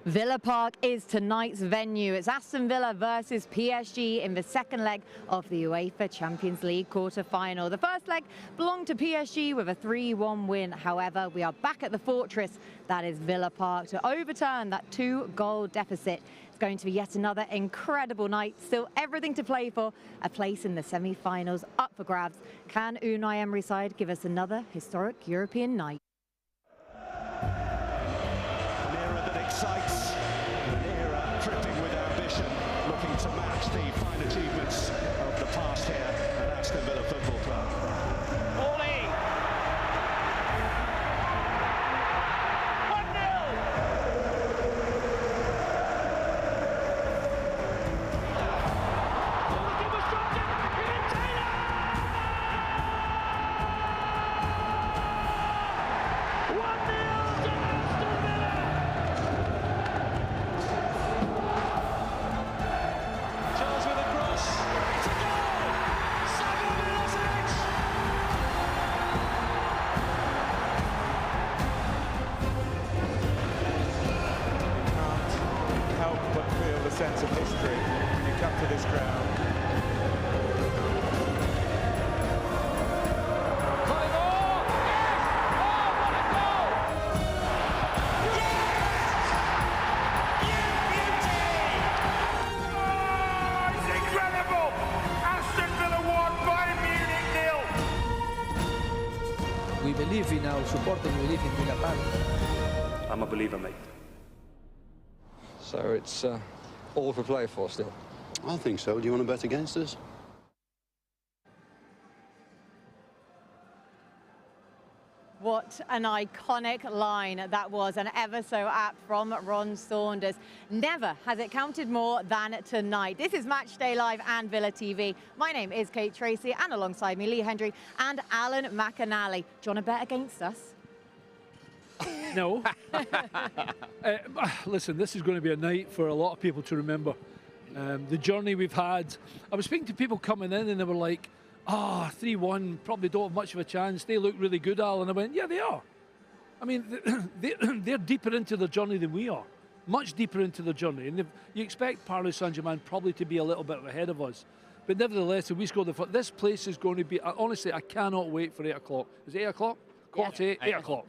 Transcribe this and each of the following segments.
Villa Park is tonight's venue. It's Aston Villa versus PSG in the second leg of the UEFA Champions League quarter-final. The first leg belonged to PSG with a 3-1 win. However, we are back at the fortress that is Villa Park to overturn that 2-goal deficit. It's going to be yet another incredible night. Still everything to play for. A place in the semi-finals up for grabs. Can Unai Emery's side give us another historic European night? Excites an era dripping with ambition, looking to match the fine achievements of the past here at Aston Villa Football Club. Ollie! 1-0. Sense of history when you come to this ground. It's incredible! Aston Villa won, Bayern Munich 0. We believe in our support and we believe in Villa Park. I'm a believer, mate. So it's all to play for still. I think so. Do you want to bet against us? What an iconic line that was, and ever so apt from Ron Saunders. Never has it counted more than tonight. This is Matchday Live and Villa TV. My name is Kate Tracey, and alongside me, Lee Hendrie and Alan McInally. Do you want to bet against us? No. Listen, this is going to be a night for a lot of people to remember. The journey we've had. I was speaking to people coming in and they were like, 3-1, probably don't have much of a chance. They look really good, Al. And I went, yeah, they are. I mean, they're deeper into their journey than we are. Much deeper into their journey. And you expect Paris Saint-Germain probably to be a little bit ahead of us. But nevertheless, if we score the first, this place is going to be, honestly, I cannot wait for 8 o'clock. Is it 8 o'clock? Quarter to 8 o'clock.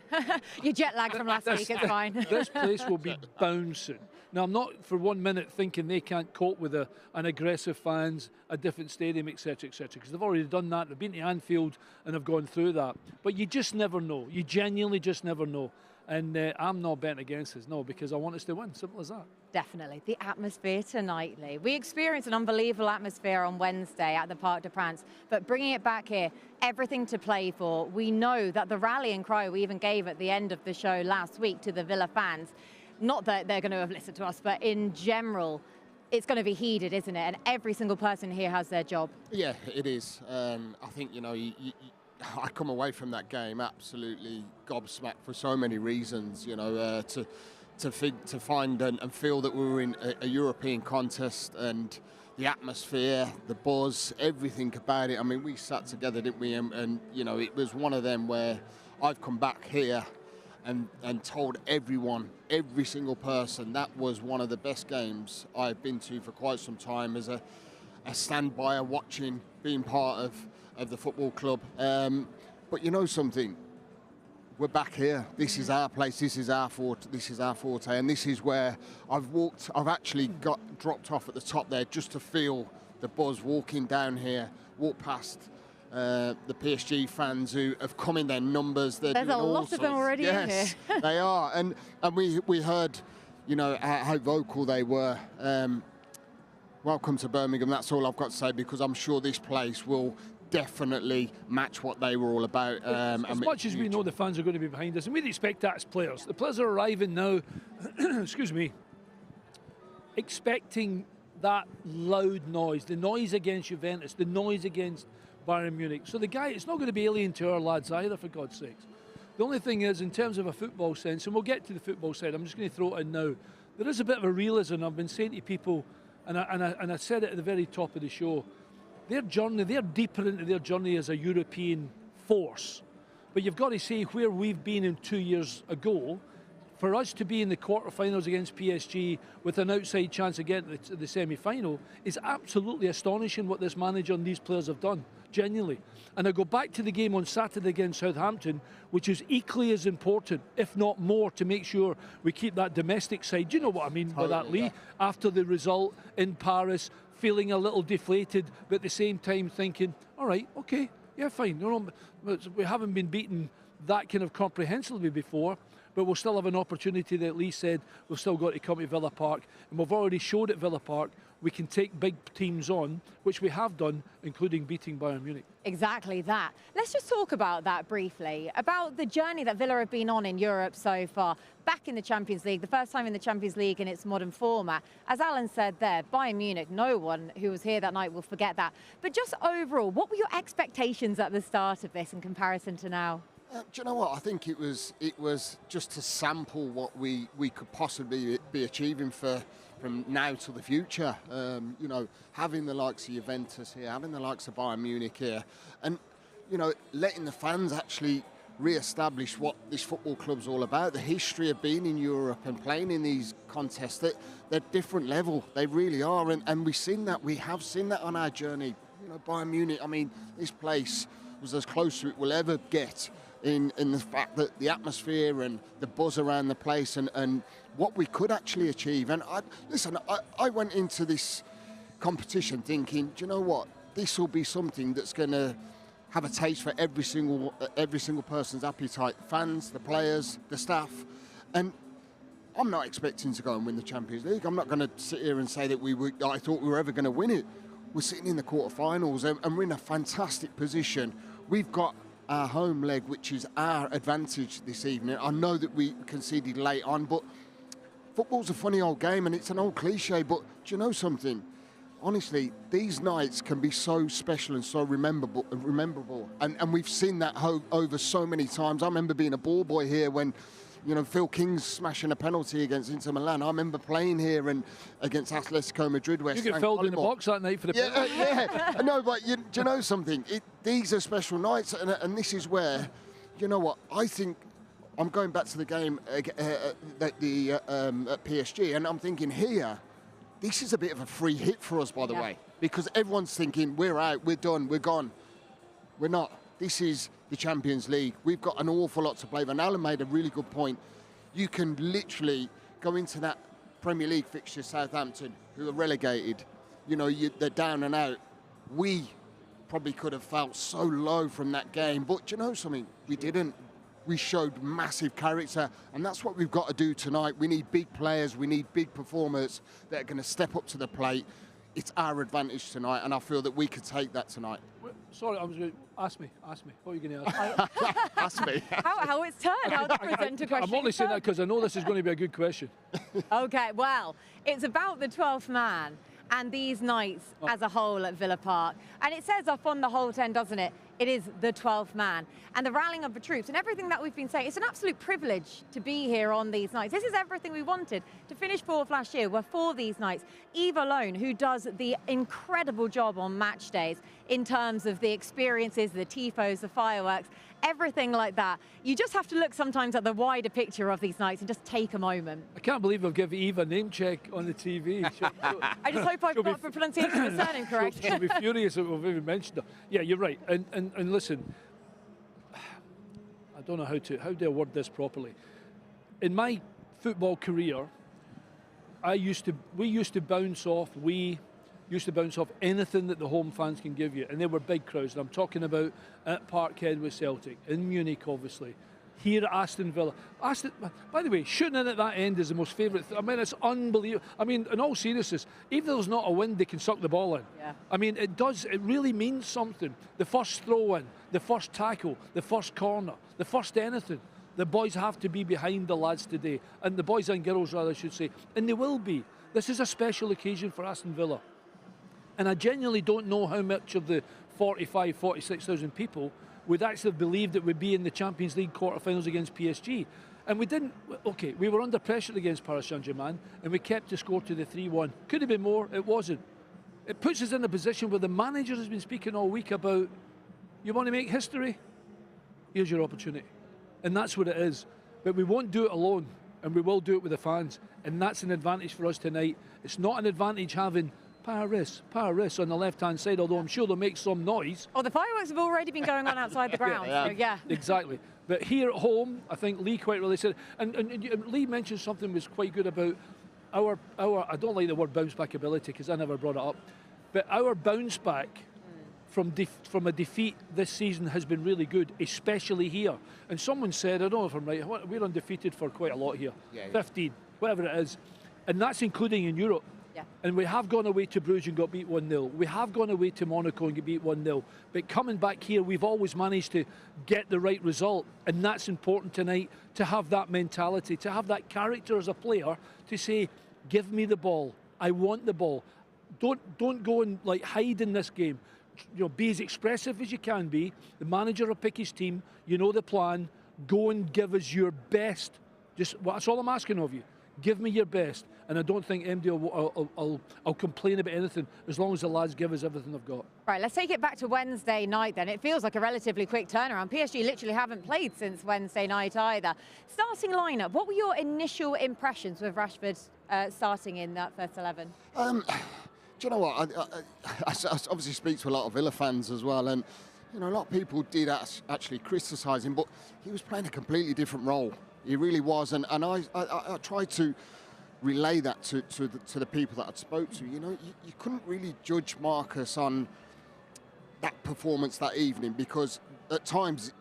You're jet lagged from last week, it's fine. This place will be bouncing. Now, I'm not for 1 minute thinking they can't cope with an aggressive fans, a different stadium, etc., etc., because they've already done that. They've been to Anfield and have gone through that. But you just never know. You genuinely just never know. And I'm not betting against us, no, because I want us to win. Simple as that. Definitely. The atmosphere tonight, Lee. We experienced an unbelievable atmosphere on Wednesday at the Parc des Princes, but bringing it back here, everything to play for. We know that the rallying cry we even gave at the end of the show last week to the Villa fans, not that they're going to have listened to us, but in general, it's going to be heeded, isn't it? And every single person here has their job. Yeah, it is. I think, you know, I come away from that game absolutely gobsmacked for so many reasons, you know, to find and feel that we were in a European contest, and the atmosphere, the buzz, everything about it. I mean, we sat together, didn't we? And you know, it was one of them where I've come back here and told everyone, every single person, that was one of the best games I've been to for quite some time as a stand-by, watching, being part of the football club. But you know something? We're back here. This is our place. This is our forte. And this is where I've actually got dropped off at the top there just to feel the buzz walking down here, walk past the PSG fans who have come in their numbers. There's a lot of them already in here. They are. And we heard, you know, how vocal they were. Welcome to Birmingham. That's all I've got to say, because I'm sure this place will definitely match what they were all about. As much as we know the fans are going to be behind us, and we'd expect that as players. The players are arriving now, excuse me, expecting that loud noise, the noise against Juventus, the noise against Bayern Munich. So it's not going to be alien to our lads either, for God's sakes. The only thing is, in terms of a football sense, and we'll get to the football side, I'm just going to throw it in now, there is a bit of a realism. I've been saying to people, and I said it at the very top of the show, their journey, they're deeper into their journey as a European force. But you've got to say where we've been in 2 years ago, for us to be in the quarterfinals against PSG with an outside chance of getting to the semi-final is absolutely astonishing what this manager and these players have done, genuinely. And I go back to the game on Saturday against Southampton, which is equally as important, if not more, to make sure we keep that domestic side. Do you know what I mean by that, Lee? Yeah. After the result in Paris, feeling a little deflated, but at the same time thinking, all right, okay, yeah, fine. No, we haven't been beaten that kind of comprehensively before, but we'll still have an opportunity that Lee said we've still got to come to Villa Park, and we've already showed at Villa Park we can take big teams on, which we have done, including beating Bayern Munich. Exactly that. Let's just talk about that briefly, about the journey that Villa have been on in Europe so far. Back in the Champions League, the first time in the Champions League in its modern format. As Alan said there, Bayern Munich, no one who was here that night will forget that. But just overall, what were your expectations at the start of this in comparison to now? Do you know what? I think it was just to sample what we could possibly be achieving from now to the future. You know, having the likes of Juventus here, having the likes of Bayern Munich here, and you know, letting the fans actually re-establish what this football club's all about. The history of being in Europe and playing in these contests, they're different level. They really are, and we've seen that. We have seen that on our journey. You know, Bayern Munich. I mean, this place was as close to it will ever get. In the fact that the atmosphere and the buzz around the place and what we could actually achieve. And I went into this competition thinking, do you know what? This will be something that's going to have a taste for every single person's appetite. Fans, the players, the staff. And I'm not expecting to go and win the Champions League. I'm not going to sit here and say that I thought we were ever going to win it. We're sitting in the quarterfinals and we're in a fantastic position. We've got our home leg, which is our advantage this evening. I know that we conceded late on, but football's a funny old game and it's an old cliche, but do you know something? Honestly, these nights can be so special and so rememberable. And we've seen that over so many times. I remember being a ball boy here when, you know, Phil King's smashing a penalty against Inter Milan. I remember playing here and against Atletico Madrid. Where you get filled in the box that night for the penalty. Yeah. No, but do you know something? These are special nights, and this is where, you know what, I think I'm going back to the game at PSG, and I'm thinking here, this is a bit of a free hit for us, by the way, because everyone's thinking we're out, we're done, we're gone. We're not. This is the Champions League. We've got an awful lot to play for. And Alan made a really good point. You can literally go into that Premier League fixture, Southampton, who are relegated. You know, they're down and out. We probably could have felt so low from that game. But do you know something? We didn't. We showed massive character. And that's what we've got to do tonight. We need big players. We need big performers that are going to step up to the plate. It's our advantage tonight, and I feel that we could take that tonight. Sorry, I was going to ask me. What are you going to ask me? Ask me. How it's turned, how the presenter question. I'm only saying that because I know this is going to be a good question. Okay, well, it's about the 12th man and these nights as a whole at Villa Park. And it says up on the whole 10, doesn't it? It is the 12th man. And the rallying of the troops and everything that we've been saying, it's an absolute privilege to be here on these nights. This is everything we wanted. To finish fourth last year, we're for these nights. Eve alone, who does the incredible job on match days in terms of the experiences, the tifos, the fireworks, everything like that. You just have to look sometimes at the wider picture of these nights and just take a moment. I can't believe I've given Eve a name check on the TV. I just hope I've got the pronunciation of the surname correct. She'll be furious that we've even mentioned her. Yeah, you're right. And listen, I don't know how do I word this properly. In my football career, we used to bounce off anything that the home fans can give you, and they were big crowds. And I'm talking about at Parkhead with Celtic, in Munich, obviously, here at Aston Villa. By the way, shooting in at that end is the most favourite. I mean, it's unbelievable. I mean, in all seriousness, even though there's not a wind, they can suck the ball in. Yeah. I mean, it does. It really means something. The first throw in, the first tackle, the first corner, the first anything. The boys have to be behind the lads today, and the boys and girls, rather, I should say, and they will be. This is a special occasion for Aston Villa. And I genuinely don't know how much of the 45, 46,000 people would actually have believed it would be in the Champions League quarterfinals against PSG. And we didn't. Okay, we were under pressure against Paris Saint-Germain, and we kept the score to the 3-1. Could have been more, it wasn't. It puts us in a position where the manager has been speaking all week about, you want to make history? Here's your opportunity. And that's what it is. But we won't do it alone. and we will do it with the fans, and that's an advantage for us tonight. It's not an advantage having Paris on the left-hand side, although I'm sure they'll make some noise. Oh, the fireworks have already been going on outside the ground. So yeah. Exactly. But here at home, I think Lee quite really said, and Lee mentioned something was quite good about our I don't like the word bounce back ability because I never brought it up, but our bounce back from a defeat this season has been really good, especially here. And someone said, I don't know if I'm right, we're undefeated for quite a lot here, 15, whatever it is, and that's including in Europe. Yeah. And we have gone away to Bruges and got beat 1-0. We have gone away to Monaco and got beat 1-0. But coming back here, we've always managed to get the right result. And that's important tonight, to have that mentality, to have that character as a player, to say, give me the ball. I want the ball. Don't go and like hide in this game. You know, be as expressive as you can be. The manager will pick his team. You know the plan. Go and give us your best. That's all I'm asking of you. Give me your best. And I don't think MD will complain about anything as long as the lads give us everything they've got. Right, let's take it back to Wednesday night then. It feels like a relatively quick turnaround. PSG literally haven't played since Wednesday night either. Starting lineup, what were your initial impressions with Rashford starting in that first 11? Do you know what? I obviously speak to a lot of Villa fans as well, and you know, a lot of people did actually criticise him, but he was playing a completely different role. He really was, and I tried to relay that to the people that I'd spoke to. You know, you couldn't really judge Marcus on that performance that evening, because at times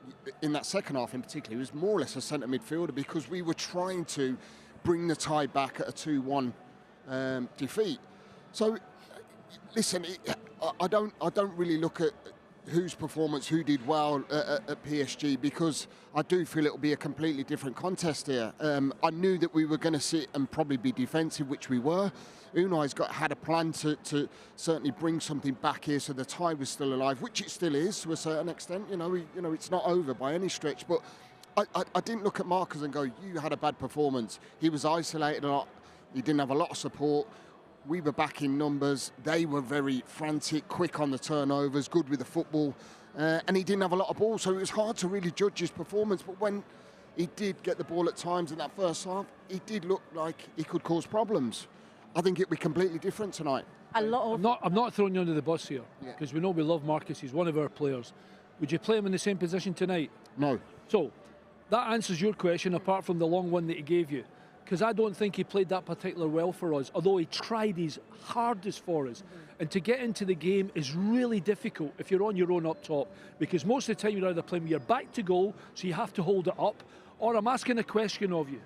in that second half in particular, he was more or less a centre midfielder, because we were trying to bring the tie back at a 2-1 defeat. So, listen, I don't really look at whose performance, who did well at PSG, because I do feel it'll be a completely different contest here. I knew that we were going to sit and probably be defensive, which we were. Unai's had a plan to certainly bring something back here, so the tie was still alive, which it still is to a certain extent. You know, it's not over by any stretch. But I didn't look at Marcus and go, "You had a bad performance." He was isolated a lot. He didn't have a lot of support. We were back in numbers. They were very frantic, quick on the turnovers, good with the football, and he didn't have a lot of ball, so it was hard to really judge his performance. But when he did get the ball at times in that first half, he did look like he could cause problems. I think it'd be completely different tonight. I'm not throwing you under the bus here, because we know we love Marcus. He's one of our players. Would you play him in the same position tonight? No. So that answers your question, apart from the long one that he gave you. Because I don't think he played that particular well for us, although he tried his hardest for us. And to get into the game is really difficult if you're on your own up top, because most of the time you're either playing with your back to goal, so you have to hold it up, or I'm asking a question of you.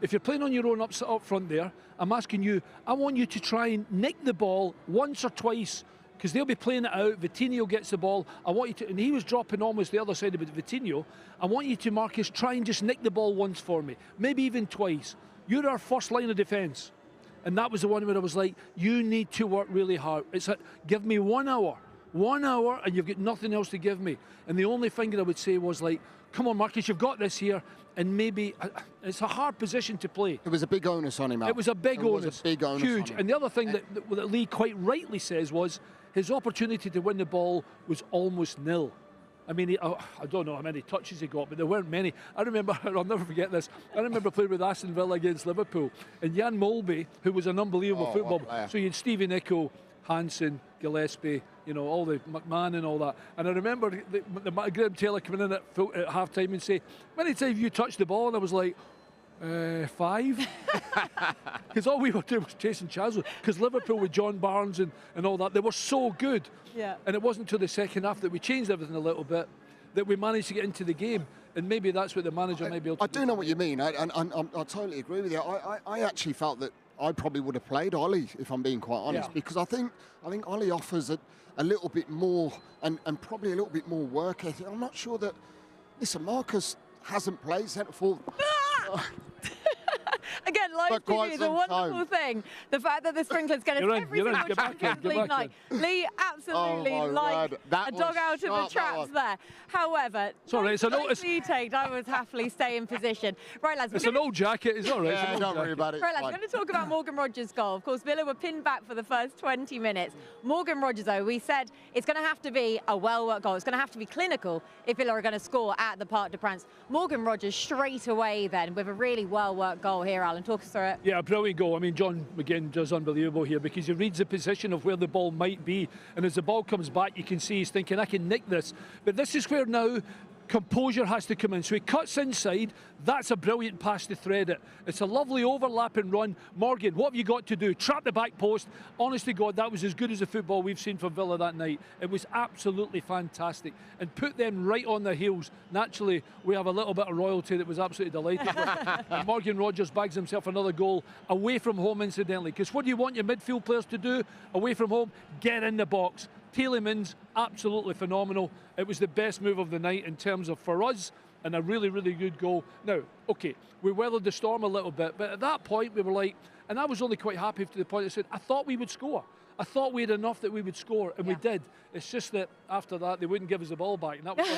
If you're playing on your own up front there, I'm asking you, I want you to try and nick the ball once or twice, because they'll be playing it out. Vitinho gets the ball. I want you to, and he was dropping almost the other side of Vitinho. I want you to, Marcus, try and just nick the ball once for me, maybe even twice. You're our first line of defence. And that was the one where I was like, you need to work really hard. It's like, give me 1 hour, and you've got nothing else to give me. And the only thing that I would say was like, come on, Marcus, you've got this here. And maybe it's a hard position to play. It was a big onus on him, Al. It was a big onus. Huge. On and the other thing that Lee quite rightly says was his opportunity to win the ball was almost nil. I mean, I don't know how many touches he got, but there weren't many. I remember, I'll never forget this, I remember playing with Aston Villa against Liverpool, and Jan Molby, who was an unbelievable footballer. So you had Stevie Nicol, Hansen, Gillespie, you know, all the McMahon and all that. And I remember the Graham Taylor coming in at half-time and say, many times you touched the ball? And I was like, 5. Because all we were doing was chasing chances. Because Liverpool with John Barnes and all that, they were so good. Yeah. And it wasn't until the second half that we changed everything a little bit that we managed to get into the game. And maybe that's what the manager may be able to do. I do know what you mean, and I totally agree with you. I actually felt that I probably would have played Ollie, if I'm being quite honest, because I think Ollie offers a little bit more and probably a little bit more work ethic. I'm not sure that. Listen, Marcus hasn't played centre forward. Again, live for quite TV is a some wonderful time. thing. The fact that the sprinklers get us every single Get back in, Champions get League back night. Lee absolutely Oh my like word. That a was dog out of the sharp, that traps was. there. However, Sorry, it's an old- nicely taken. I would happily stay in position. Right, lads. It's we're an gonna- old jacket. It's all right. It's an Yeah, old don't worry jacket. about it. Right, lads, Fine. we're going to talk about Morgan Rogers' goal. Of course, Villa were pinned back for the first 20 minutes. Morgan Rogers, though, we said it's going to have to be a well-worked goal. It's going to have to be clinical if Villa are going to score at the Parc des Princes. Morgan Rogers straight away then with a really well-worked goal here, Alan. Talk us through it. Yeah, brilliant goal. I mean, John McGinn does unbelievable here because he reads the position of where the ball might be, and as the ball comes back, you can see he's thinking, I can nick this. But this is where now composure has to come in. So he cuts inside. That's a brilliant pass to thread it. It's a lovely overlapping run. Morgan, what have you got to do? Trap the back post. Honest to God, that was as good as the football we've seen from Villa that night. It was absolutely fantastic. And put them right on their heels. Naturally, we have a little bit of royalty that was absolutely delighted with. And Morgan Rogers bags himself another goal away from home, incidentally. Because what do you want your midfield players to do away from home? Get in the box. Tielemans, absolutely phenomenal. It was the best move of the night in terms of, for us, and a really, really good goal. Now, okay, we weathered the storm a little bit, but at that point we were like, and I was only quite happy to the point I said, I thought we would score. I thought we had enough that we would score, and we did. It's just that after that, they wouldn't give us the ball back, and that was,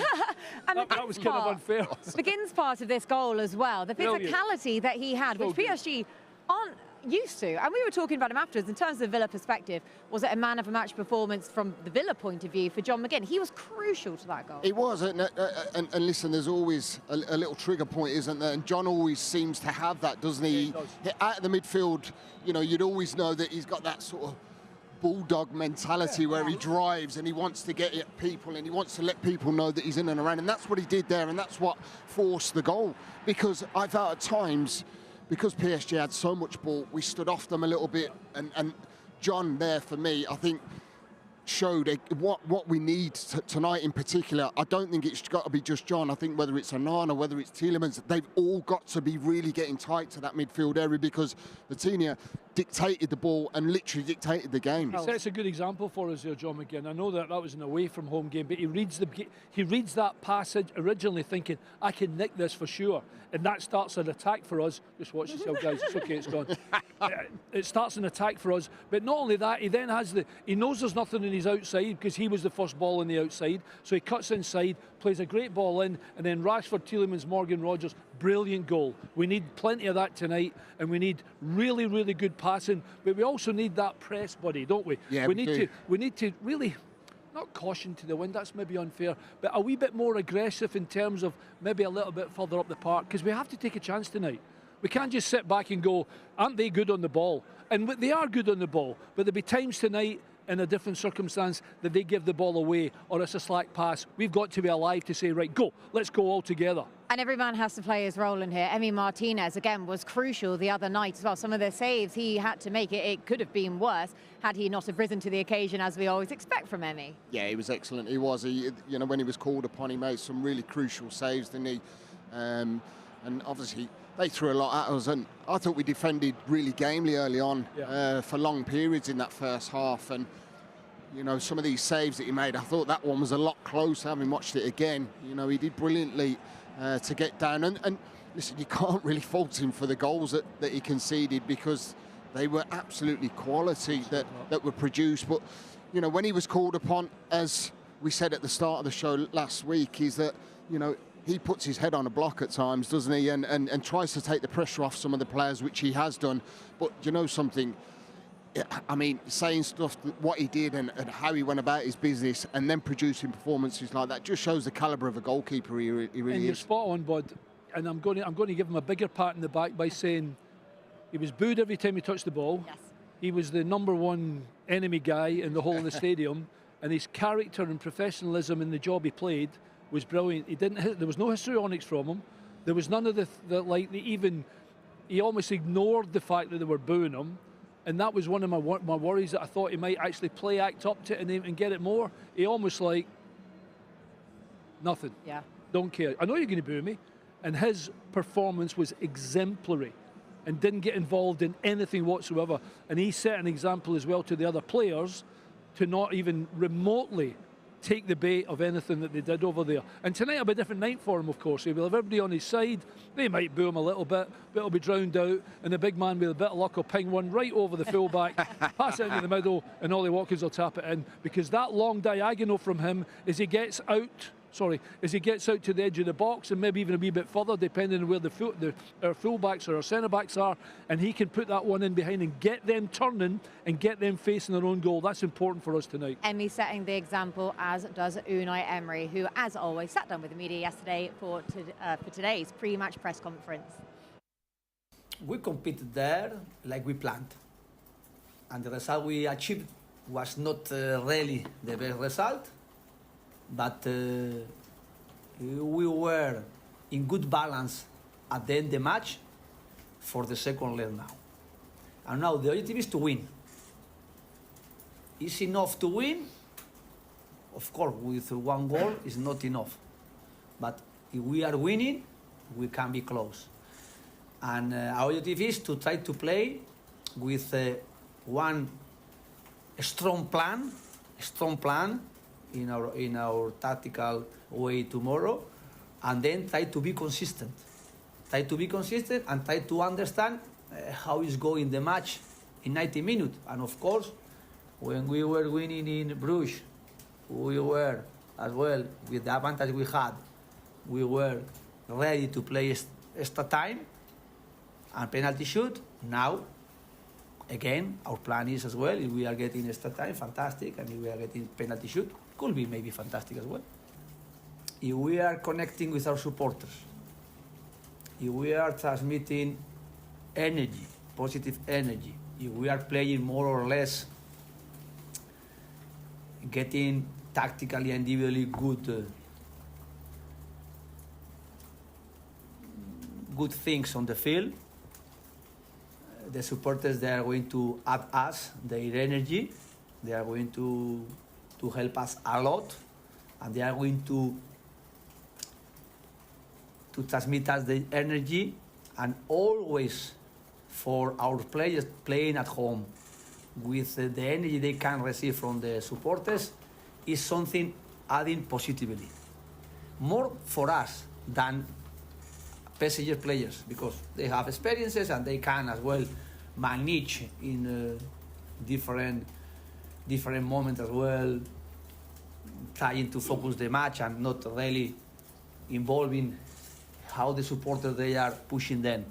that was kind of unfair. McGinn's part of this goal as well. The Brilliant. physicality that he had, So which good. PSG aren't used to. And we were talking about him afterwards. In terms of the Villa perspective, was it a man of a match performance from the Villa point of view for John McGinn? He was crucial to that goal. It was, and listen, there's always a little trigger point, isn't there? And John always seems to have that, doesn't he? Out of the midfield, you know, you'd always know that he's got that sort of bulldog mentality where he drives and he wants to get at people and he wants to let people know that he's in and around. And that's what he did there, and that's what forced the goal. Because I felt at times, because PSG had so much ball, we stood off them a little bit, and John there, for me, I think, showed what we need tonight in particular. I don't think it's got to be just John. I think whether it's Onana, whether it's Tielemans, they've all got to be really getting tight to that midfield area, because Vitinha dictated the ball and literally dictated the game. He sets a good example for us here, John McGinn. I know that was an away from home game, but he reads that passage originally thinking, I can nick this for sure. And that starts an attack for us. Just watch yourself, guys. It's okay, it's gone. It starts an attack for us. But not only that, he then has he knows there's nothing in his outside because he was the first ball on the outside. So he cuts inside, plays a great ball in, and then Rashford, Tielemans, Morgan Rogers, brilliant goal. We need plenty of that tonight, and we need really, really good passing. But we also need that press, buddy, don't we? Yeah, we need to really, not caution to the wind, that's maybe unfair, but a wee bit more aggressive in terms of maybe a little bit further up the park, because we have to take a chance tonight. We can't just sit back and go, aren't they good on the ball? And they are good on the ball, but there'll be times tonight in a different circumstance that they give the ball away or it's a slack pass. We've got to be alive to say, right, go, let's go all together. And every man has to play his role in here. Emi Martinez, again, was crucial the other night as well. Some of the saves he had to make, it could have been worse had he not have risen to the occasion, as we always expect from Emi. Yeah, he was excellent. He was. You know, when he was called upon, he made some really crucial saves, didn't he? And obviously, they threw a lot at us, and I thought we defended really gamely early on for long periods in that first half. And you know, some of these saves that he made, I thought that one was a lot closer. Having watched it again, you know, he did brilliantly to get down. And listen, you can't really fault him for the goals that he conceded, because they were absolutely quality that were produced. But you know, when he was called upon, as we said at the start of the show last week, is that, you know, he puts his head on a block at times, doesn't he? And tries to take the pressure off some of the players, which he has done. But you know something? I mean, saying stuff, what he did and how he went about his business, and then producing performances like that, just shows the calibre of a goalkeeper he really and you're spot on, Bud. And I'm going to give him a bigger pat in the back by saying he was booed every time he touched the ball. Yes. He was the #1 enemy guy in the whole of the stadium, and his character and professionalism in the job he played was brilliant. There was no histrionics from him. There was none of he almost ignored the fact that they were booing him. And that was one of my worries, that I thought he might actually act up to it and get it more. He almost like, nothing. Yeah. Don't care. I know you're going to boo me. And his performance was exemplary and didn't get involved in anything whatsoever. And he set an example as well to the other players to not even remotely take the bait of anything that they did over there. And tonight will be a different night for him, of course. He will have everybody on his side. They might boo him a little bit, but it'll be drowned out. And the big man with a bit of luck will ping one right over the fullback, pass it into the middle, and Ollie Watkins will tap it in. Because that long diagonal from him, as he gets out to the edge of the box and maybe even a wee bit further, depending on where our fullbacks or our centre-backs are, and he can put that one in behind and get them turning and get them facing their own goal. That's important for us tonight. Emmy setting the example, as does Unai Emery, who, as always, sat down with the media yesterday for today's pre-match press conference. We competed there like we planned. And the result we achieved was not really the best result. But we were in good balance at the end of the match for the second leg now. And now the objective is to win. Is enough to win? Of course, with one goal is not enough. But if we are winning, we can be close. And our objective is to try to play with one strong plan in our tactical way tomorrow, and then try to be consistent. Try to be consistent and try to understand how is going the match in 90 minutes. And of course, when we were winning in Bruges, we were as well, with the advantage we had, we were ready to play extra time and penalty shoot. Now, again, our plan is as well, if we are getting extra time, fantastic, and if we are getting penalty shoot, could be maybe fantastic as well. If we are connecting with our supporters, if we are transmitting energy, positive energy, if we are playing more or less, getting tactically and individually good things on the field, the supporters, they are going to add us their energy. They are going to help us a lot, and they are going to transmit us the energy. And always for our players playing at home with the energy they can receive from the supporters is something adding positively. More for us than PSG players, because they have experiences and they can as well manage in different moments as well, trying to focus the match and not really involving how the supporters they are pushing them.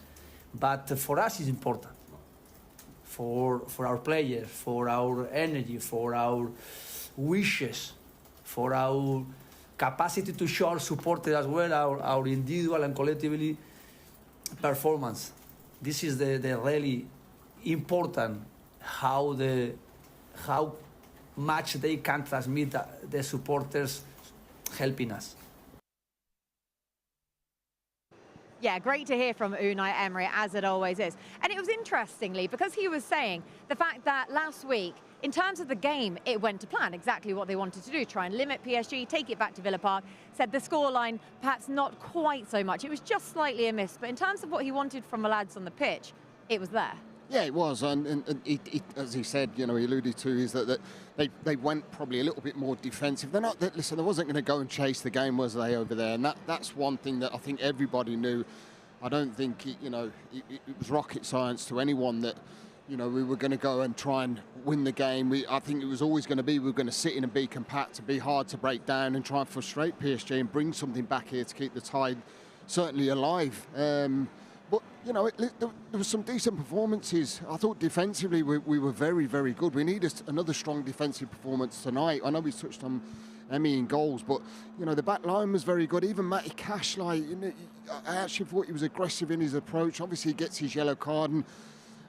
But for us it's important, for our players, for our energy, for our wishes, for our capacity to show our supporters as well, our individual and collectively performance. This is the really important how much they can transmit the supporters helping us. Yeah, great to hear from Unai Emery, as it always is. And it was interestingly, because he was saying the fact that last week, in terms of the game, it went to plan, exactly what they wanted to do, try and limit PSG, take it back to Villa Park. Said the scoreline, perhaps not quite so much. It was just slightly a miss. But in terms of what he wanted from the lads on the pitch, it was there. Yeah, it was, and as he said, he alluded to, is that they went probably a little bit more defensive. They're not, listen, they wasn't going to go and chase the game, was they, over there? And that's one thing that I think everybody knew. I don't think, it was rocket science to anyone that, we were going to go and try and win the game. I think it was always going to be, we were going to sit in and be compact, to be hard to break down and try and frustrate PSG and bring something back here to keep the tide certainly alive. But, there were some decent performances. I thought defensively we were very, very good. We need another strong defensive performance tonight. I know we touched on Emmy in goals, but, the back line was very good. Even Matty Cash, I actually thought he was aggressive in his approach. Obviously, he gets his yellow card, and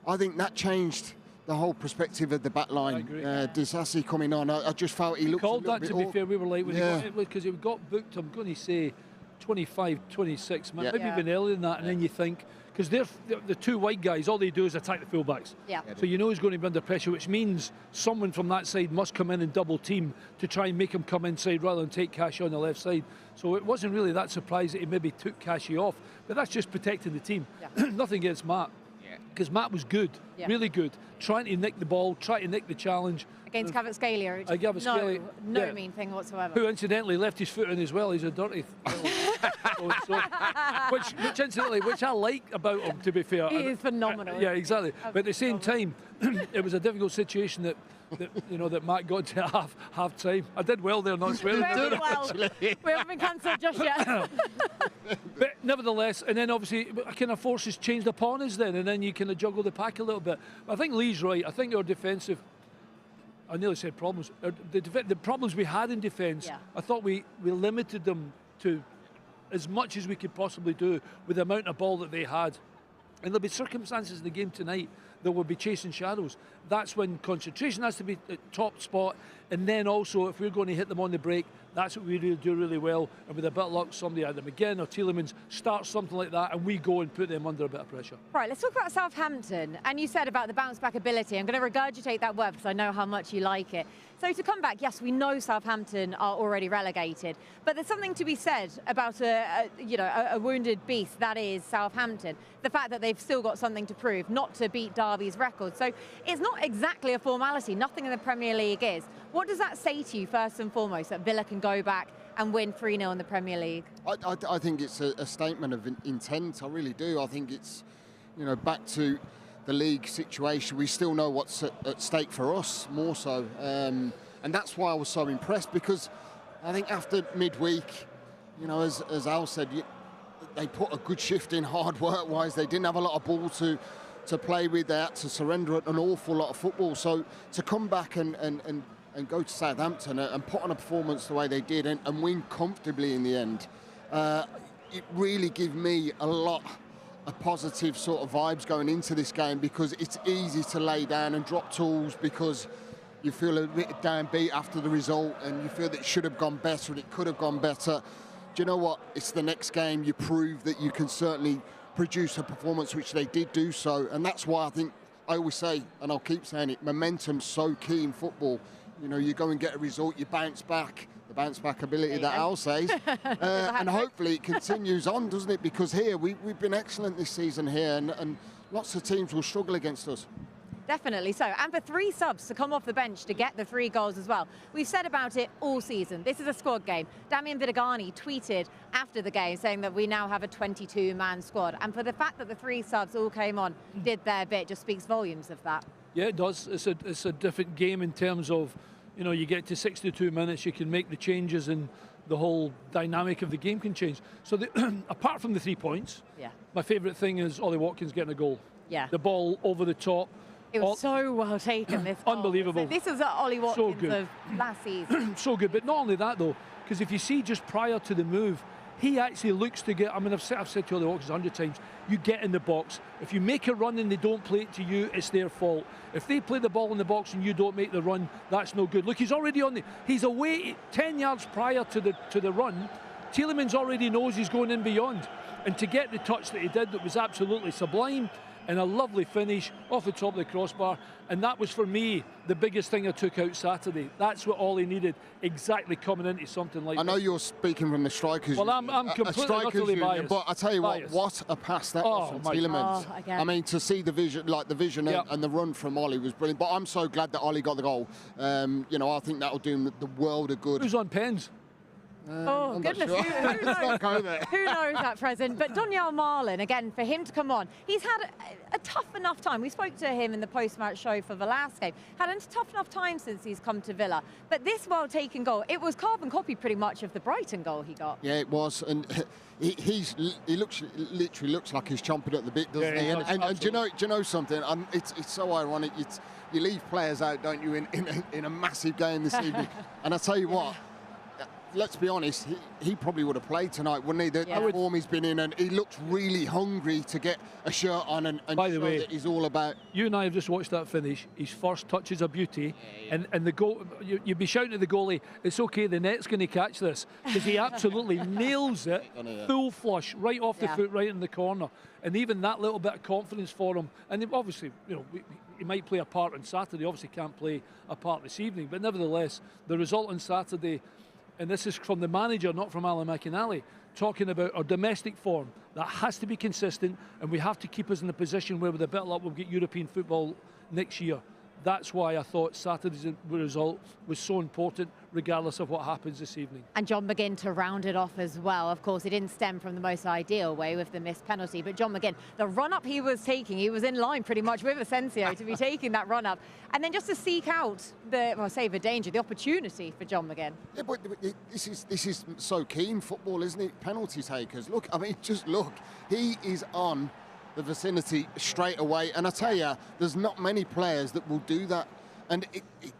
I think that changed the whole perspective of the back line. Disasi coming on, I just felt he looked called a little that, bit to be fair, we were like, when yeah. because he got booked, I'm going to say 25, 26 minutes, Yeah. maybe even earlier than that, and then you think, because they're the two wide guys, all they do is attack the fullbacks. Yeah. So he's going to be under pressure, which means someone from that side must come in and double team to try and make him come inside rather than take Cashy on the left side. So it wasn't really that surprised that he maybe took Cashy off, but that's just protecting the team. Yeah. Nothing against Matt. because Matt was good, really good, trying to nick the ball, trying to nick the challenge. Against Kvaratskhelia, no mean thing whatsoever. Who incidentally left his foot in as well. He's a dirty which incidentally, which I like about him, to be fair. He is phenomenal. Yeah, exactly. But at the same time, it was a difficult situation that Matt got to half time. I did well there, not swearing. Very well. We haven't been cancelled just yet. But nevertheless, and then obviously kind of forces changed upon us then, and then you kind of juggle the pack a little bit. But I think Lee's right. I think our defensive, I nearly said problems. The problems we had in defence, I thought we limited them to as much as we could possibly do with the amount of ball that they had. And there'll be circumstances in the game tonight that will be chasing shadows. That's when concentration has to be at top spot. And then also, if we're going to hit them on the break, that's what we really do really well. And with a bit of luck, somebody, either McGinn or Tielemans, starts something like that, and we go and put them under a bit of pressure. Right, let's talk about Southampton. And you said about the bounce back ability. I'm going to regurgitate that word because I know how much you like it. So to come back, yes, we know Southampton are already relegated, but there's something to be said about a wounded beast that is Southampton. The fact that they've still got something to prove, not to beat Derby's record. So it's not exactly a formality. Nothing in the Premier League is. What does that say to you, first and foremost, that Villa can go back and win 3-0 in the Premier League? I think it's a statement of intent. I really do. I think it's, back to the league situation. We still know what's at stake for us, more so. And that's why I was so impressed, because I think after midweek, as Al said, they put a good shift in hard work-wise. They didn't have a lot of ball to play with. They had to surrender an awful lot of football. So to come back and go to Southampton and put on a performance the way they did and win comfortably in the end, it really gave me a lot of positive sort of vibes going into this game, because it's easy to lay down and drop tools because you feel a bit downbeat after the result and you feel that it should have gone better and it could have gone better. Do you know what? It's the next game you prove that you can certainly produce a performance, which they did do so. And that's why I always say, and I'll keep saying it, momentum's so key in football. You go and get a result, you bounce back, the bounce back ability that Al says, and hopefully it continues on, doesn't it? Because here, we've been excellent this season here, and lots of teams will struggle against us. Definitely so. And for 3 subs to come off the bench to get the 3 goals as well. We've said about it all season. This is a squad game. Damian Vidagani tweeted after the game saying that we now have a 22-man squad. And for the fact that the 3 subs all came on, did their bit, just speaks volumes of that. Yeah, it does. It's a different game in terms of, you get to 62 minutes, you can make the changes and the whole dynamic of the game can change. So apart from the 3 points, my favourite thing is Ollie Watkins getting a goal. Yeah. The ball over the top. It was so well taken, this goal. Unbelievable. This is Ollie Watkins of last season. So good, but not only that though, because if you see just prior to the move, he actually looks to get, I've said to Ollie Watkins 100 times, you get in the box. If you make a run and they don't play it to you, it's their fault. If they play the ball in the box and you don't make the run, that's no good. Look, he's already he's away 10 yards prior to the run. Tielemans already knows he's going in beyond. And to get the touch that he did, that was absolutely sublime. And a lovely finish off the top of the crossbar. And that was, for me, the biggest thing I took out Saturday. That's what Ollie needed, exactly coming into something like I know you're speaking from the strikers. Well, I'm completely utterly biased. But I tell you what a pass that was from Tielemans. I mean, to see the vision, and the run from Ollie was brilliant. But I'm so glad that Ollie got the goal. I think that'll do him the world of good. Who's on pens? Oh, goodness, sure. who knows? Who knows that present? But Donyell Marlin, again, for him to come on, he's had a tough enough time. We spoke to him in the post-match show for the last game. Had a tough enough time since he's come to Villa. But this well-taken goal, it was carbon copy pretty much of the Brighton goal he got. Yeah, it was. And he literally looks like he's chomping at the bit, doesn't he? And do you know something? It's so ironic. You leave players out, don't you, in a massive game this evening. And I tell you what, let's be honest, he probably would have played tonight, wouldn't he? The form he's been in, and he looks really hungry to get a shirt on and By the show way, that he's all about. You and I have just watched that finish. His first touch is a beauty, and the goal. You'd be shouting at the goalie, "It's okay, the net's going to catch this," because he absolutely nails it, full flush, right off the foot, right in the corner. And even that little bit of confidence for him, and obviously, he might play a part on Saturday. Obviously, can't play a part this evening, but nevertheless, the result on Saturday. And this is from the manager, not from Alan McInally, talking about our domestic form, That has to be consistent, and we have to keep us in a position where with a bit of luck we'll get European football next year. That's why I thought Saturday's result was so important, regardless of what happens this evening. And John McGinn to round it off as well. Of course, it didn't stem from the most ideal way with the missed penalty, but John McGinn, the run-up he was taking, he was in line pretty much with Asensio to be taking that run-up. And then just to seek out the danger, the opportunity for John McGinn. Yeah, but this is so key in football, isn't it? Penalty takers. Look, I mean, just look. He is on the vicinity straight away, and I tell you, there's not many players that will do that, and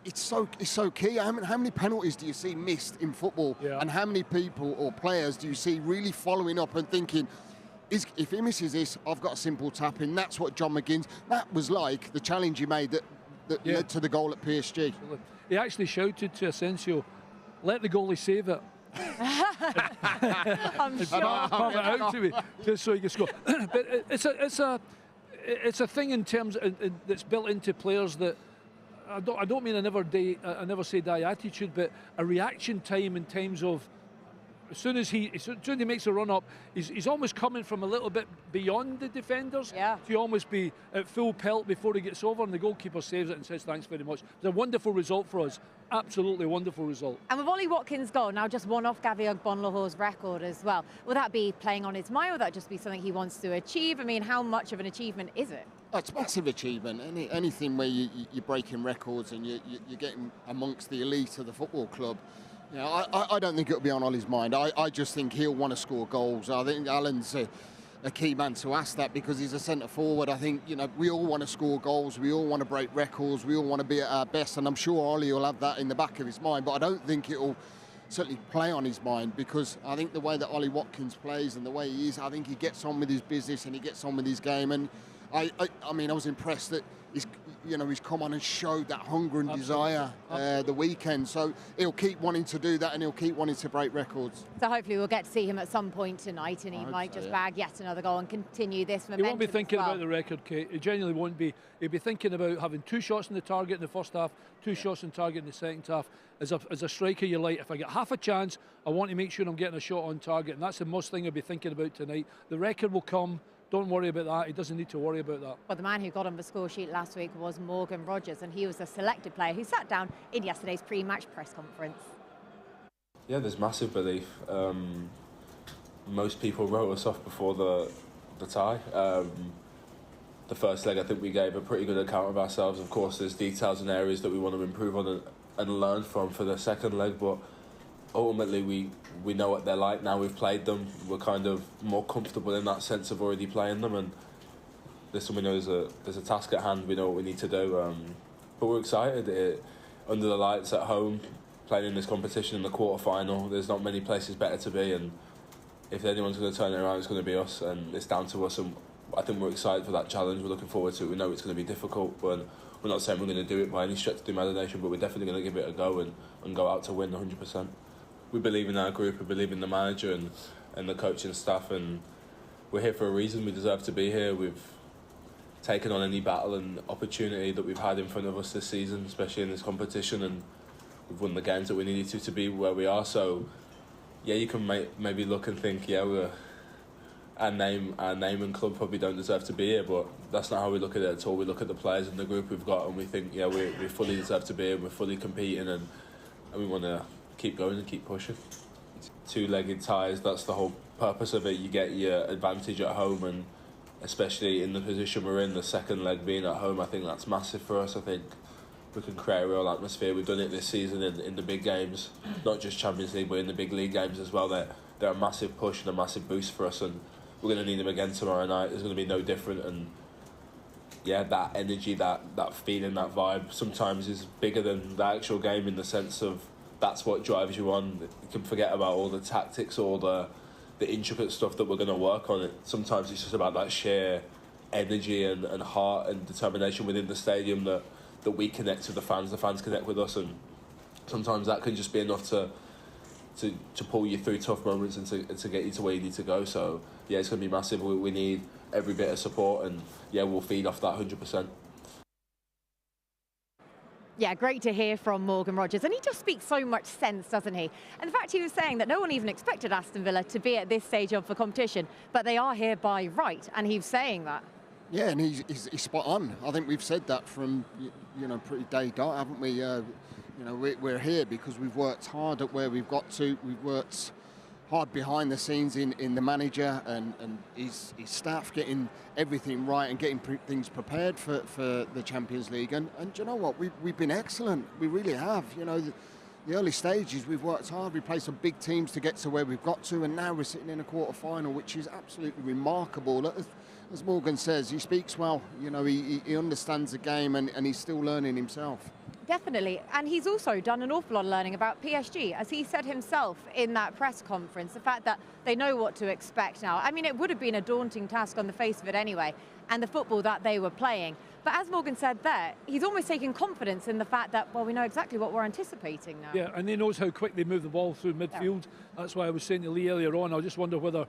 it's so key. How many penalties do you see missed in football, and how many people or players do you see really following up and thinking, if he misses this, I've got a simple tap in? That's what John McGinn's. That was like the challenge he made that led to the goal at PSG. He actually shouted to Asensio, "Let the goalie save it." I'm sure. Pop it out to me just so he can score. But it's a thing in terms that's built into players that I don't mean I never say die attitude, but a reaction time in times of as soon as he makes a run up, he's almost coming from a little bit beyond the defenders to almost be at full pelt before he gets over, and the goalkeeper saves it and says thanks very much. It's a wonderful result for us, absolutely wonderful result. And with Ollie Watkins' goal, now just one off Gabby Ogbonlahore's record as well. Will that be playing on his mind, or will that just be something he wants to achieve? I mean, how much of an achievement is it? Oh, it's a massive achievement. Anything where you're breaking records and you're getting amongst the elite of the football club. You know, I don't think it'll be on Ollie's mind. I just think he'll want to score goals. I think Alan's a key man to ask that because he's a centre forward. I think, you know, we all want to score goals. We all want to break records. We all want to be at our best. And I'm sure Ollie will have that in the back of his mind. But I don't think it'll certainly play on his mind because I think the way that Ollie Watkins plays and the way he is, I think he gets on with his business and he gets on with his game. And I mean, I was impressed that he's come on and showed that hunger and desire the weekend. So he'll keep wanting to do that and he'll keep wanting to break records. So hopefully we'll get to see him at some point tonight and he might just bag yet another goal and continue this momentum. He won't be thinking about the record, Kate. He genuinely won't be. He'll be thinking about having 2 shots on the target in the first half, 2 shots on target in the second half. As a striker, you're like, if I get half a chance, I want to make sure I'm getting a shot on target. And that's the most thing he'll be thinking about tonight. The record will come. Don't worry about that. He doesn't need to worry about that. Well, the man who got on the score sheet last week was Morgan Rogers, and he was the selected player who sat down in yesterday's pre-match press conference. Yeah, there's massive belief. Most people wrote us off before the tie. The first leg, I think we gave a pretty good account of ourselves. Of course, there's details and areas that we want to improve on and learn from for the second leg, but ultimately we know what they're like now. We've played them. We're kind of more comfortable in that sense of already playing them, and listen, we know there's a task at hand. We know what we need to do, but we're excited. Under the lights at home, playing in this competition in the quarter-final, there's not many places better to be, and if anyone's going to turn it around, it's going to be us, and it's down to us, and I think we're excited for that challenge. We're looking forward to it. We know it's going to be difficult, but we're not saying we're going to do it by any stretch of the imagination, but we're definitely going to give it a go and go out to win 100%. We believe in our group, we believe in the manager and the coaching staff, and we're here for a reason. We deserve to be here. We've taken on any battle and opportunity that we've had in front of us this season, especially in this competition, and we've won the games that we needed to be where we are. So, yeah, you can maybe look and think, yeah, our name and club probably don't deserve to be here, but that's not how we look at it at all. We look at the players and the group we've got, and we think, yeah, we fully deserve to be here. We're fully competing, and we want to keep going and keep pushing. 2-legged ties, that's the whole purpose of it. You get your advantage at home, and especially in the position we're in, the second leg being at home, I think that's massive for us. I think we can create a real atmosphere. We've done it this season in the big games, not just Champions League, but in the big league games as well. They're a massive push and a massive boost for us, and we're going to need them again tomorrow night. It's going to be no different, and yeah, that energy, that feeling, that vibe sometimes is bigger than the actual game, in the sense of that's what drives you on. You can forget about all the tactics, all the intricate stuff that we're going to work on. Sometimes it's just about that sheer energy and heart and determination within the stadium that we connect with the fans connect with us, and sometimes that can just be enough to pull you through tough moments and to get you to where you need to go. So yeah, it's going to be massive. We need every bit of support, and yeah, we'll feed off that 100%. Yeah, great to hear from Morgan Rogers. And he just speaks so much sense, doesn't he? And the fact he was saying that no one even expected Aston Villa to be at this stage of the competition, but they are here by right, and he's saying that. Yeah, and he's spot on. I think we've said that from, pretty day dot, haven't we? We're here because we've worked hard at where we've got to. We've worked hard behind the scenes in the manager and his staff, getting everything right and getting things prepared for the Champions League. And you know what? We've been excellent. We really have. The early stages, we've worked hard. We played some big teams to get to where we've got to, and now we're sitting in a quarter-final, which is absolutely remarkable. As Morgan says, he speaks well. He understands the game, and he's still learning himself. Definitely, and he's also done an awful lot of learning about PSG, as he said himself in that press conference, the fact that they know what to expect now. I mean, it would have been a daunting task on the face of it anyway, and the football that they were playing. But as Morgan said there, he's almost taking confidence in the fact that, well, we know exactly what we're anticipating now. Yeah, and he knows how quick they move the ball through midfield. Yeah. That's why I was saying to Lee earlier on, I just wonder whether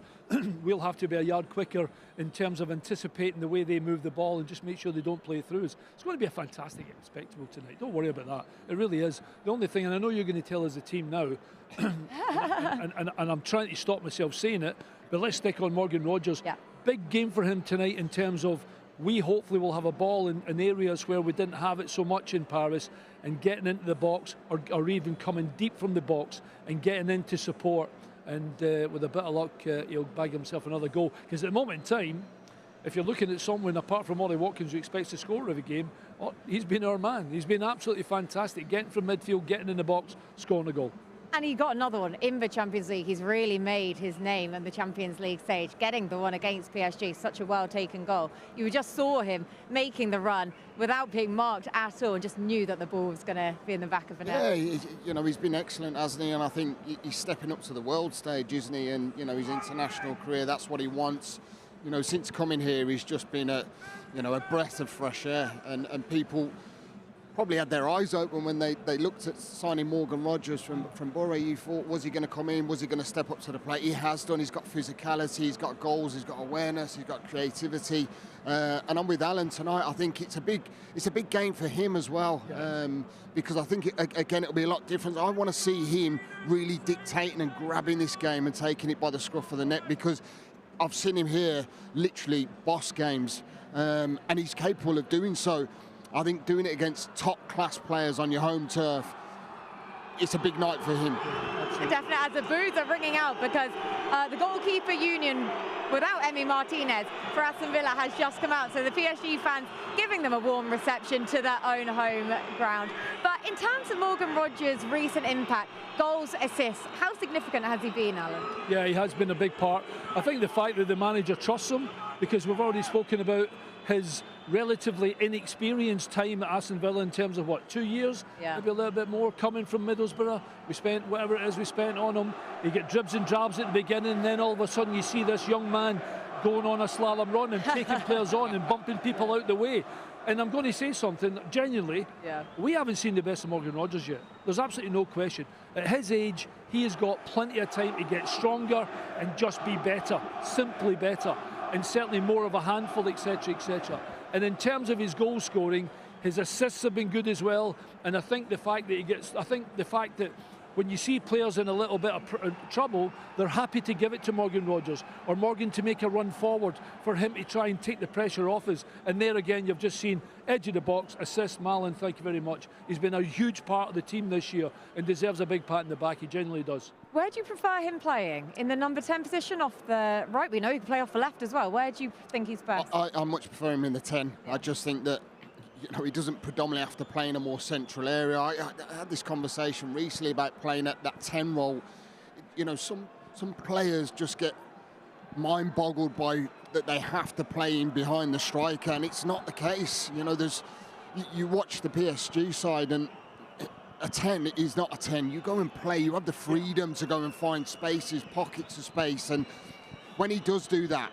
we'll have to be a yard quicker in terms of anticipating the way they move the ball and just make sure they don't play through us. It's going to be a fantastic spectacle tonight. Don't worry about that. It really is. The only thing, and I know you're going to tell us the team now, and I'm trying to stop myself saying it, but let's stick on Morgan Rogers. Yeah. Big game for him tonight in terms of we hopefully will have a ball in areas where we didn't have it so much in Paris, and getting into the box or even coming deep from the box and getting into support. And with a bit of luck, he'll bag himself another goal. Because at the moment in time, if you're looking at someone apart from Ollie Watkins who expects to score every game, he's been our man. He's been absolutely fantastic, getting from midfield, getting in the box, scoring a goal. And he got another one in the Champions League. He's really made his name in the Champions League stage, getting the one against PSG, such a well-taken goal. You just saw him making the run without being marked at all, and just knew that the ball was going to be in the back of the net. Yeah, he's been excellent, hasn't he? And I think he's stepping up to the world stage, isn't he? And, his international career, that's what he wants. Since coming here, he's just been a breath of fresh air. And people probably had their eyes open when they looked at signing Morgan Rogers from Borough. You thought, was he going to come in? Was he going to step up to the plate? He has done. He's got physicality, he's got goals, he's got awareness, he's got creativity. And I'm with Alan tonight. I think it's a big game for him as well, because I think again it'll be a lot different. I want to see him really dictating and grabbing this game and taking it by the scruff of the neck, because I've seen him here literally boss games, and he's capable of doing so. I think doing it against top-class players on your home turf, it's a big night for him. Definitely, as the boos are ringing out, because the goalkeeper union without Emi Martinez for Aston Villa has just come out. So the PSG fans giving them a warm reception to their own home ground. But in terms of Morgan Rogers' recent impact, goals, assists, how significant has he been, Alan? Yeah, he has been a big part. I think the fact that the manager trusts him, because we've already spoken about his relatively inexperienced time at Aston Villa in terms of 2 years, maybe a little bit more, coming from Middlesbrough. We spent whatever it is we spent on him. You get dribs and drabs at the beginning, and then all of a sudden you see this young man going on a slalom run and taking players on and bumping people out the way. And I'm going to say something, genuinely, we haven't seen the best of Morgan Rogers yet. There's absolutely no question. At his age, he has got plenty of time to get stronger and just be better, simply better, and certainly more of a handful, etc., etc. And in terms of his goal scoring, his assists have been good as well. And I think the fact that when you see players in a little bit of trouble, they're happy to give it to Morgan Rogers, or Morgan to make a run forward for him to try and take the pressure off us. And there again, you've just seen edge of the box, assist, Malin, thank you very much. He's been a huge part of the team this year and deserves a big pat in the back. He genuinely does. Where do you prefer him playing? In the number 10 position, off the right? We know he can play off the left as well. Where do you think he's best? I much prefer him in the 10. I just think that he doesn't predominantly have to play in a more central area. I had this conversation recently about playing at that 10 role. Some players just get mind boggled by that they have to play in behind the striker, and it's not the case. You watch the PSG side, and a 10 is not a 10. You go and play, you have the freedom to go and find spaces, pockets of space, and when he does do that,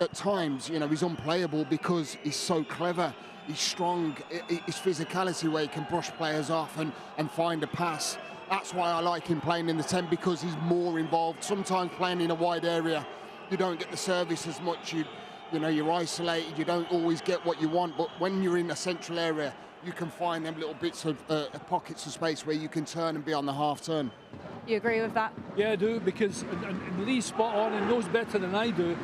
at times, he's unplayable because he's so clever. He's strong, his physicality where he can brush players off and find a pass. That's why I like him playing in the 10, because he's more involved. Sometimes playing in a wide area, you don't get the service as much. You're isolated, you don't always get what you want. But when you're in a central area, you can find them little bits of pockets of space where you can turn and be on the half turn. You agree with that? Yeah, I do, because and Lee's spot on and knows better than I do,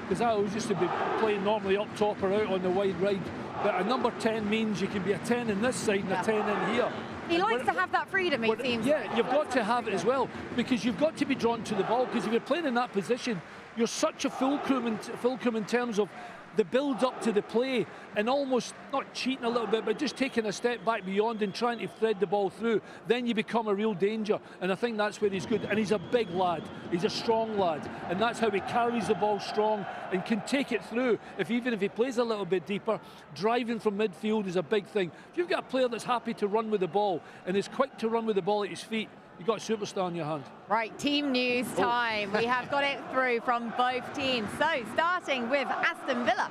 because I always used to be playing normally up top or out on the wide right. But a number 10 means you can be a 10 in this side and a 10 in here. He likes to have that freedom, it seems. Yeah, you've got to have it as well, because you've got to be drawn to the ball, because if you're playing in that position, you're such a fulcrum in terms of the build up to the play, and almost not cheating a little bit, but just taking a step back beyond and trying to thread the ball through. Then you become a real danger, and I think that's where he's good. And he's a big lad, he's a strong lad, and that's how he carries the ball strong and can take it through. Even if he plays a little bit deeper, driving from midfield is a big thing. If you've got a player that's happy to run with the ball and is quick to run with the ball at his feet, you've got a superstar in your hand. Right, team news time. We have got it through from both teams. So, starting with Aston Villa.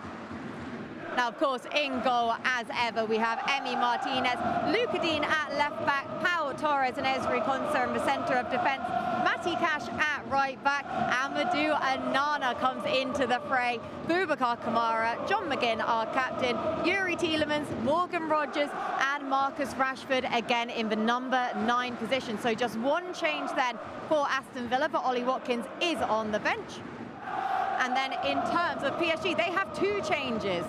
Now, of course, in goal, as ever, we have Emi Martinez, Luca Dean at left back, Pau Torres and Ezri Konsa in the centre of defence, Matty Cash at right back, Amadou Onana comes into the fray, Boubacar Kamara, John McGinn, our captain, Yuri Tielemans, Morgan Rogers and Marcus Rashford again in the number 9 position. So just one change then for Aston Villa, but Ollie Watkins is on the bench. And then in terms of PSG, they have 2 changes.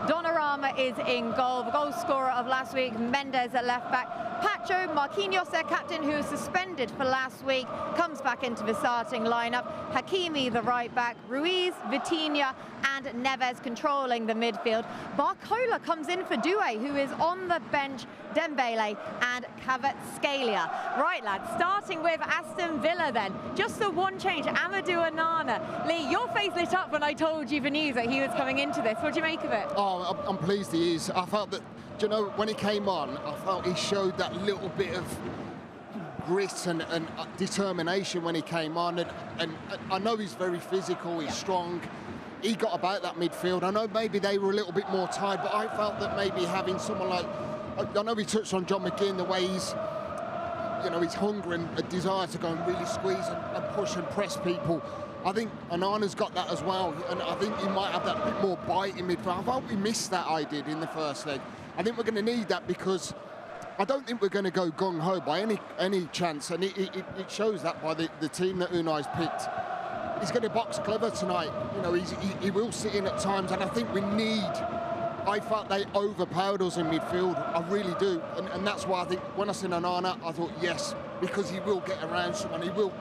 Donnarumma is in goal, the goal scorer of last week, Mendes at left back. Pacho, Marquinhos, their captain, who was suspended for last week, comes back into the starting lineup. Hakimi, the right back, Ruiz, Vitinha and Neves controlling the midfield. Barcola comes in for Doué, who is on the bench, Dembele and Kvaratskhelia. Right, lads, starting with Aston Villa then. Just the one change, Amadou Onana. Lee, your face lit up when I told you the news that he was coming into this. What do you make of it? Oh, I'm pleased he is. I felt that, you know, when he came on, I felt he showed that little bit of grit and determination when he came on. And I know he's very physical, he's strong. He got about that midfield. I know maybe they were a little bit more tired, but I felt that maybe having someone like, I know we touched on John McGinn, the way he's, you know, his hunger and a desire to go and really squeeze and push and press people. I think Onana's got that as well, and I think he might have that bit more bite in midfield. I thought we missed that I did in the first leg. I think we're going to need that, because I don't think we're going to go gung-ho by any chance, and it shows that by the team that Unai's picked. He's going to box clever tonight. You know, he will sit in at times, and I think we need... I felt they overpowered us in midfield. I really do, and that's why I think when I seen Onana, I thought yes, because he will get around someone, he will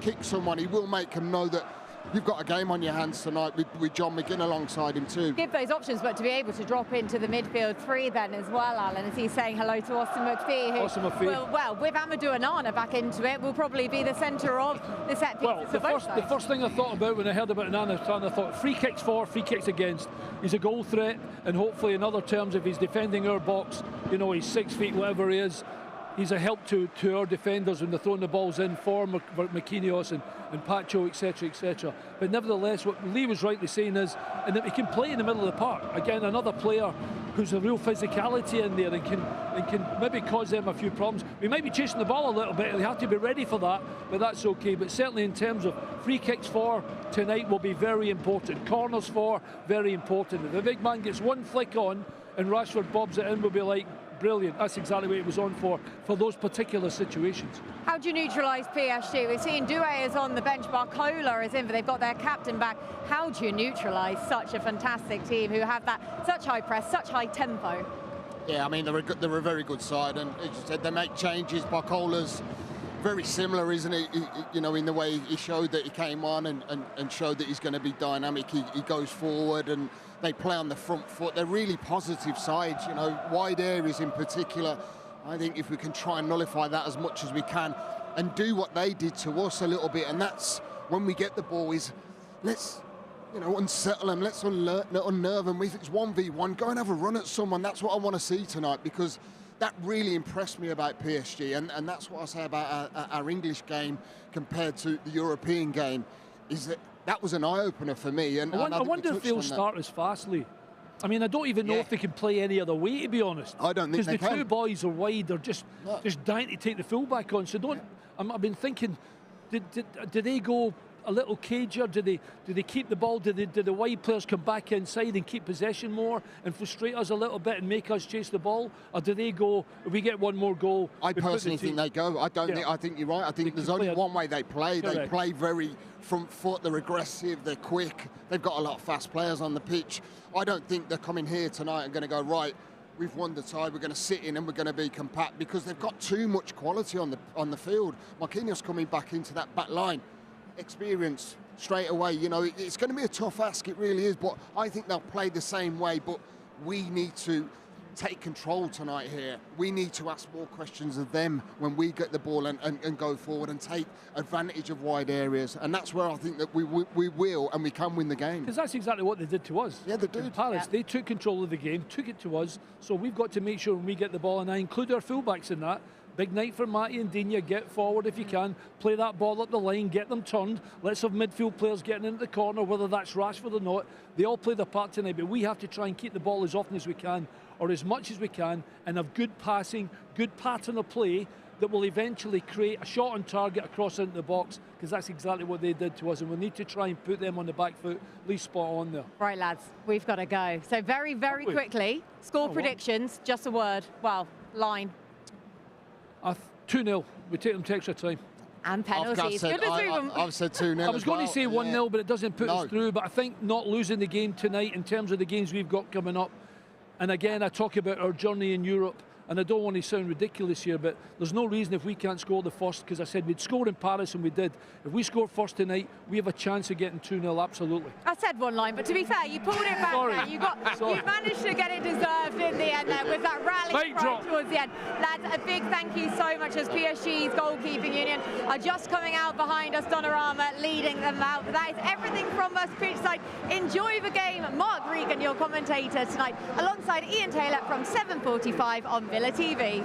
kick someone, he will make them know that you've got a game on your hands tonight with John McGinn alongside him too. Give those options, but to be able to drop into the midfield 3 then as well, Alan, as he's saying hello to Austin McPhee, who well, with Amadou Onana back into it, will probably be the centre of the set pieces. Well, the first thing I thought about when I heard about Onana, I thought free kicks for, free kicks against. He's a goal threat, and hopefully in other terms, if he's defending our box, you know, he's 6 feet, whatever he is, he's a help to our defenders when they're throwing the balls in for Marquinhos and Pacho, etc., etc. But nevertheless, what Lee was rightly saying is, and that he can play in the middle of the park. Again, another player who's a real physicality in there and can maybe cause them a few problems. We might be chasing the ball a little bit, they have to be ready for that, but that's okay. But certainly in terms of free kicks for tonight will be very important. Corners for, very important. If the big man gets one flick on and Rashford bobs it in, we'll be like, brilliant. That's exactly what it was on for those particular situations. How do you neutralise PSG? We've seen Doué is on the bench, Barcola is in, but they've got their captain back. How do you neutralise such a fantastic team who have that such high press, such high tempo? Yeah, I mean, they're a very good side, and as you said, they make changes. Barcola's very similar, isn't he? You know, in the way he showed that he came on and showed that he's going to be dynamic. He goes forward and they play on the front foot. They're really positive sides, you know, wide areas in particular. I think if we can try and nullify that as much as we can and do what they did to us a little bit, and that's when we get the ball is, let's, you know, unsettle them, let's unnerve them. If it's 1v1, go and have a run at someone. That's what I want to see tonight, because that really impressed me about PSG, and that's what I say about our English game compared to the European game, is that was an eye-opener for me. And I wonder if they'll start as fastly. I mean, I don't even know if they can play any other way, to be honest. I don't think they can. Because the 2 boys are wide, they're just dying to take the fullback on. So I've been thinking, did they go a little cager? Do they keep the ball? Do the wide players come back inside and keep possession more and frustrate us a little bit and make us chase the ball? Or do they go, if we get one more goal? I personally think they go. I don't think. I think you're right. I think there's only one way they play. Correct. They play very front foot. They're aggressive. They're quick. They've got a lot of fast players on the pitch. I don't think they're coming here tonight and going to go, right, we've won the tie, we're going to sit in and we're going to be compact, because they've got too much quality on the field. McInally coming back into that back line, experience straight away. You know, it's going to be a tough ask, it really is, but I think they'll play the same way. But we need to take control tonight here. We need to ask more questions of them when we get the ball and go forward and take advantage of wide areas. And that's where I think that we will and we can win the game. Because that's exactly what they did to us. Yeah, they did. In Paris, they took control of the game, took it to us. So we've got to make sure when we get the ball, and I include our fullbacks in that. Big night for Matty and Digne. Get forward if you can. Play that ball up the line. Get them turned. Let's have midfield players getting into the corner, whether that's Rashford or not. They all play their part tonight, but we have to try and keep the ball as often as we can, or as much as we can, and have good passing, good pattern of play that will eventually create a shot on target across into the box, because that's exactly what they did to us, and we need to try and put them on the back foot, at least spot on there. Right, lads, we've got to go. So very, very quickly, score predictions, just a word, well, line. 2-0. We take them to extra time. And penalties. I've said 2-0. I was going to say 1-0, but it doesn't put us through. But I think not losing the game tonight in terms of the games we've got coming up. And again, I talk about our journey in Europe. And I don't want to sound ridiculous here, but there's no reason if we can't score the first, because I said we'd score in Paris and we did. If we score first tonight, we have a chance of getting 2-0, absolutely. I said one line, but to be fair, you pulled it back there. You managed to get it deserved in the end there with that rally right towards the end. Lads, a big thank you so much, as PSG's goalkeeping union are just coming out behind us, Donnarumma leading them out. But that is everything from us pitchside. Enjoy the game. Mark Regan, your commentator tonight, alongside Ian Taylor from 7:45 on Villa TV.